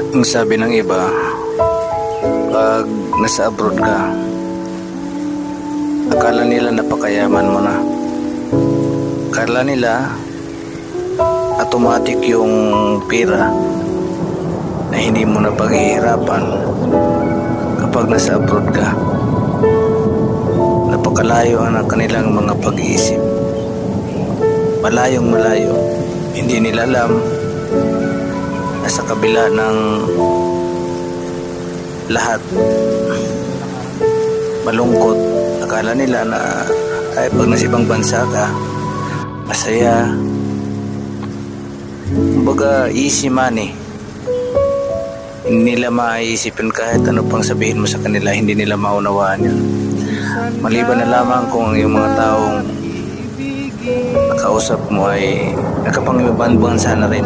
Ang sabi ng iba, pag nasa abroad ka, akala nila napakayaman mo na. Akala nila automatic yung pera na hindi mo na paghihirapan kapag nasa abroad ka. Napakalayo ang kanilang mga pag-iisip. Malayong malayo. Hindi nila alam na sa kabila ng lahat malungkot, akala nila na ay pag nasa ibang bansa ka masaya, kumbaga easy money. Hindi nila maiisipin kahit ano pang sabihin mo sa kanila, hindi nila maunawaan yun. Maliban na lamang kung yung mga taong nakausap mo ay nakapangibang bansa na rin.